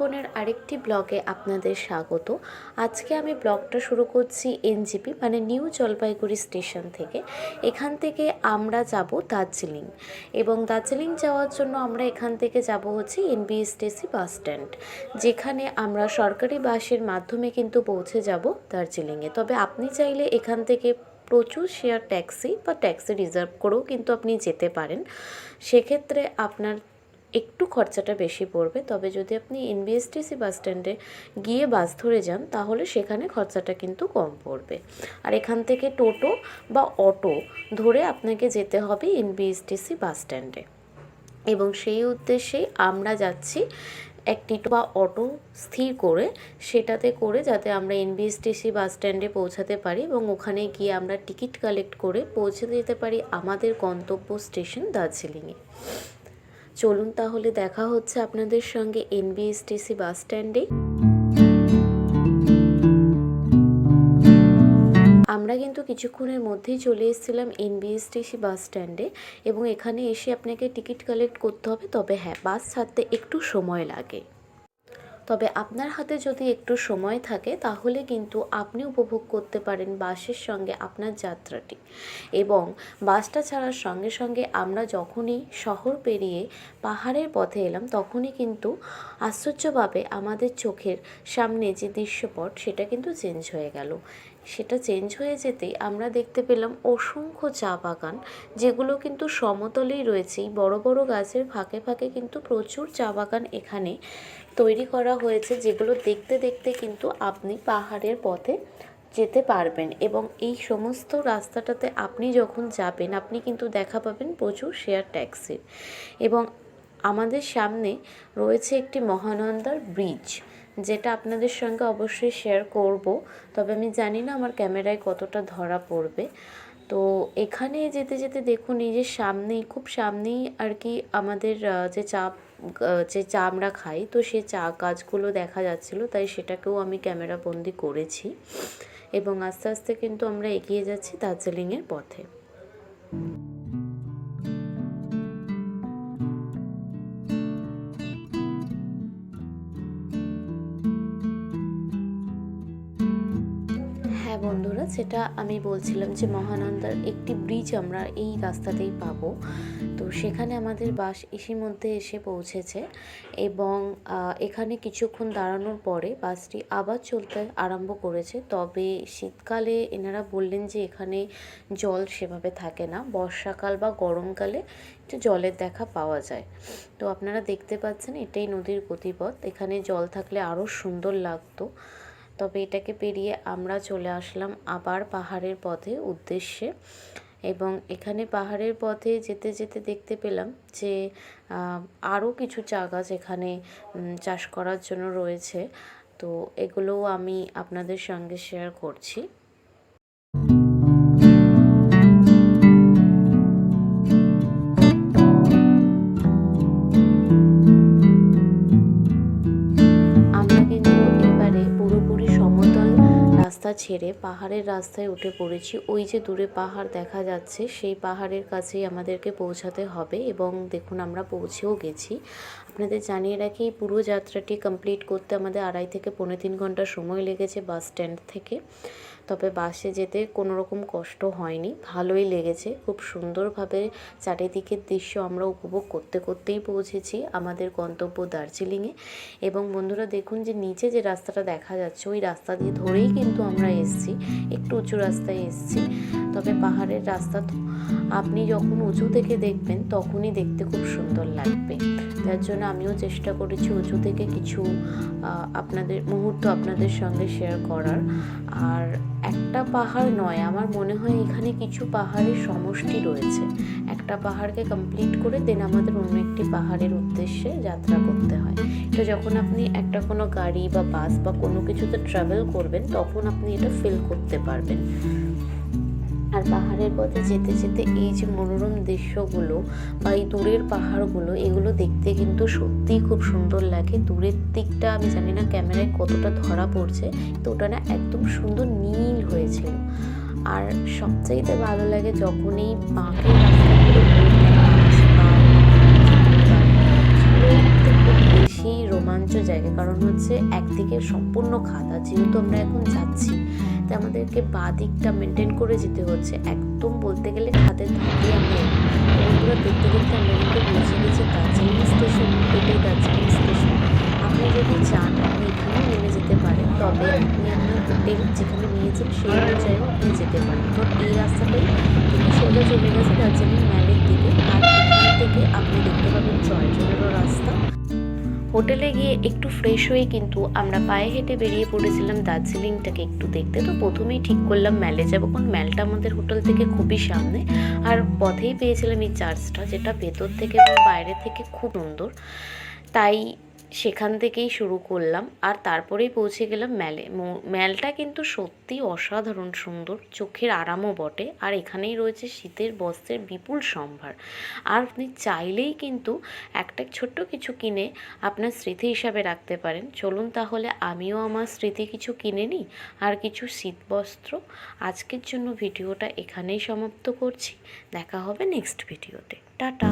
জীবনের আরেকটি ব্লগে আপনাদের স্বাগত। আজকে আমি ব্লগটা শুরু করছি এনজেপি মানে নিউ জলপাইগুড়ি স্টেশন থেকে। এখান থেকে আমরা যাব দার্জিলিং, এবং দার্জিলিং যাওয়ার জন্য আমরা এখান থেকে যাব হচ্ছে এনবিএসটিসি বাস স্ট্যান্ড, যেখানে আমরা সরকারি বাসের মাধ্যমে কিন্তু পৌঁছে যাব দার্জিলিংয়ে। তবে আপনি চাইলে এখান থেকে প্রচুর শেয়ার ট্যাক্সি বা ট্যাক্সি রিজার্ভ করেও কিন্তু আপনি যেতে পারেন। সেক্ষেত্রে আপনার একটু খরচাটা বেশি পড়বে, তবে যদি আপনি এনবিএসটিসি বাস স্ট্যান্ডে গিয়ে বাস ধরে যান তাহলে সেখানে খরচাটা কিন্তু কম পড়বে। আর এখান থেকে টোটো বা অটো ধরে আপনাকে যেতে হবে এনবিএসটিসি বাস স্ট্যান্ডে, এবং সেই উদ্দেশ্যেই আমরা যাচ্ছি একটি বা অটো স্থির করে, সেটাতে করে যাতে আমরা এনবিএসটিসি বাস স্ট্যান্ডে পৌঁছাতে পারি এবং ওখানে গিয়ে আমরা টিকিট কালেক্ট করে পৌঁছে যেতে পারি আমাদের গন্তব্য স্টেশন দার্জিলিংয়ে। চলুন তাহলে দেখা হচ্ছে আপনাদের সঙ্গে এনবিএসটিসি বাস স্ট্যান্ডে। আমরা কিন্তু কিছুক্ষণের মধ্যেই চলে এসেছিলাম এনবিএসটিসি বাস স্ট্যান্ডে, এবং এখানে এসে আপনাকে টিকিট কালেক্ট করতে হবে। তবে হ্যাঁ, বাস ছাড়তে একটু সময় লাগে, তবে আপনার হাতে যদি একটু সময় থাকে তাহলে কিন্তু আপনি উপভোগ করতে পারেন বাসের সঙ্গে আপনার যাত্রাটি। এবং বাসটা ছাড়ার সঙ্গে সঙ্গে আমরা যখনই শহর পেরিয়ে পাহাড়ের পথে এলাম তখনই কিন্তু আশ্চর্যভাবে আমাদের চোখের সামনে যে দৃশ্যপট সেটা কিন্তু চেঞ্জ হয়ে গেল। সেটা চেঞ্জ হয়ে যেতেই আমরা দেখতে পেলাম অসংখ্য চা বাগান, যেগুলো কিন্তু সমতলেই রয়েছে। বড় বড় গাছের ফাঁকে ফাঁকে কিন্তু প্রচুর চা বাগান এখানে তৈরি করা হয়েছে, যেগুলো দেখতে দেখতে কিন্তু আপনি পাহাড়ের পথে যেতে পারবেন। এবং এই সমস্ত রাস্তাটাতে আপনি যখন যাবেন আপনি কিন্তু দেখা পাবেন প্রচুর শেয়ার ট্যাক্সির। এবং আমাদের সামনে রয়েছে একটি মহানন্দার ব্রিজ, যেটা আপনাদের সঙ্গে অবশ্যই শেয়ার করব, তবে আমি জানি না আমার ক্যামেরায় কতটা ধরা পড়বে। তো এখানে যেতে যেতে দেখুন এই যে সামনেই, খুব সামনেই আর কি আমাদের যে চা আমরা খাই, তো সেই চা গাছগুলো দেখা যাচ্ছিলো, তাই সেটাকেও আমি ক্যামেরা বন্দি করেছি। এবং আস্তে আস্তে কিন্তু আমরা এগিয়ে যাচ্ছি দার্জিলিংয়ের পথে। হ্যাঁ বন্ধুরা, যেটা আমি বলছিলাম যে মহানন্দার একটি ব্রিজ আমরা এই রাস্তাতেই পাবো। তো সেখানে আমাদের বাস ইতিমধ্যে এসে পৌঁছেছে, এবং এখানে কিছুক্ষণ দাঁড়ানোর পরে বাসটি আবার চলতে আরম্ভ করেছে। তবে শীতকালে এনারা বললেন যে এখানে জল সেভাবে থাকে না, বর্ষাকাল বা গরমকালে একটু জলের দেখা পাওয়া যায়। তো আপনারা দেখতে পাচ্ছেন এটাই নদীর গতিপথ, এখানে জল থাকলে আরও সুন্দর লাগতো। তবে এটাকে পেরিয়ে আমরা চলে আসলাম আবার পাহাড়ের পথে উদ্দেশ্যে। এবং এখানে পাহাড়ের পথে যেতে যেতে দেখতে পেলাম যে আরও কিছু চা গাছ এখানে চাষ করার জন্য রয়েছে। তো এগুলোও আমি আপনাদের সঙ্গে শেয়ার করছি। ছেড়ে পাহাড়ের রাস্তায় উঠে পড়েছি। ওই যে দূরে পাহাড় দেখা যাচ্ছে, সেই পাহাড়ের কাছেই আমাদেরকে পৌঁছাতে হবে, এবং দেখুন আমরা পৌঁছেও গেছি। আপনাদের জানিয়ে রাখি এই পুরো যাত্রাটি কমপ্লিট করতে আমাদের 2.5 থেকে 3.25 ঘন্টা সময় লেগেছে বাস স্ট্যান্ড থেকে। তবে বাসে যেতে কোনো রকম কষ্ট হয়নি, ভালোই লেগেছে। খুব সুন্দরভাবে চারিদিকের দৃশ্য আমরা উপভোগ করতে করতেই পৌঁছেছি আমাদের গন্তব্য দার্জিলিংয়ে। এবং বন্ধুরা দেখুন যে নিচে যে রাস্তাটা দেখা যাচ্ছে ওই রাস্তা দিয়ে ধরেই কিন্তু আমরা এসেছি, একটু উঁচু রাস্তায় এসেছি। তবে পাহাড়ের রাস্তা তো আপনি যখন উঁচু থেকে দেখবেন তখনই দেখতে খুব সুন্দর লাগবে। যার জন্য আমিও চেষ্টা করেছি উঁচু থেকে কিছু আপনাদের সঙ্গে শেয়ার করার। আর একটা পাহাড় নয়, আমার মনে হয় এখানে কিছু পাহাড়ের সমষ্টি রয়েছে। একটা পাহাড়কে কমপ্লিট করে দেন আমাদের অন্য একটি পাহাড়ের উদ্দেশ্যে যাত্রা করতে হয়। তো যখন আপনি একটা কোনো গাড়ি বা বাস বা কোনো কিছুতে ট্রাভেল করবেন তখন আপনি এটা ফিল করতে পারবেন। আর পাহাড়ের পথে যেতে যেতে এই যে মনোরম দৃশ্যগুলো বা এই দূরের পাহাড়গুলো, এগুলো দেখতে কিন্তু সত্যিই খুব সুন্দর লাগে। দূরের দিকটা আমি জানি না ক্যামেরায় কতটা ধরা পড়ছে, তো ওটা না একদম সুন্দর নীল হয়েছিল। আর সবচাইতে ভালো লাগে যখন এই বাঁকের রাস্তাগুলো বেশি রোমাঞ্চ জায়গা, কারণ সম্পূর্ণ খাদা, যেহেতু আমরা এখন যাচ্ছি তাই আমাদেরকে বাঁ দিকটা মেনটেন করে যেতে হচ্ছে, একদম বলতে গেলে খাদের ধারে আমরা। বন্ধুরা দেখতে দেখতে আমরা কিন্তু পৌঁছে গেছি দার্জিলিং স্টেশন। এটাই দার্জিলিং স্টেশন। আপনি যদি চান আপনি এখানেও নেমে যেতে পারেন, তবে আপনি আপনার হোটেল যেখানে নিয়েছেন সেই অনুযায়ী আপনি যেতে পারেন। তো এই রাস্তাটাই কিন্তু সোজা চলে গেছে দার্জিলিং ম্যালের দিকে, আর এখান থেকে আপনি দেখতে পাবেন জয়জনেরও রাস্তা। হোটেলে গিয়ে একটু ফ্রেশ হয়ে কিন্তু আমরা পায়ে হেঁটে বেরিয়ে পড়েছিলাম দার্জিলিংটাকে একটু দেখতে। তো প্রথমেই ঠিক করলাম ম্যালে যাবো, কারণ ম্যালটা আমাদের হোটেল থেকে খুবই সামনে, আর পথেই পেয়েছিলাম এই চার্চটা, যেটা ভেতর থেকে এবং বাইরে থেকে খুব সুন্দর। তাই সেখান থেকেই শুরু করলাম, আর তারপরেই পৌঁছে গেলাম ম্যালে। ম্যালটা কিন্তু সত্যি অসাধারণ সুন্দর, চোখের আরামও বটে। আর এখানেই রয়েছে শীতের বস্ত্রের বিপুল সম্ভার। আর আপনি চাইলেই কিন্তু একটা ছোট্ট কিছু কিনে আপনার স্মৃতি হিসাবে রাখতে পারেন। চলুন তাহলে আমিও আমার স্মৃতি কিছু কিনে নিই, আর কিছু শীতবস্ত্র। আজকের জন্য ভিডিওটা এখানেই সমাপ্ত করছি। দেখা হবে নেক্সট ভিডিওতে। টাটা।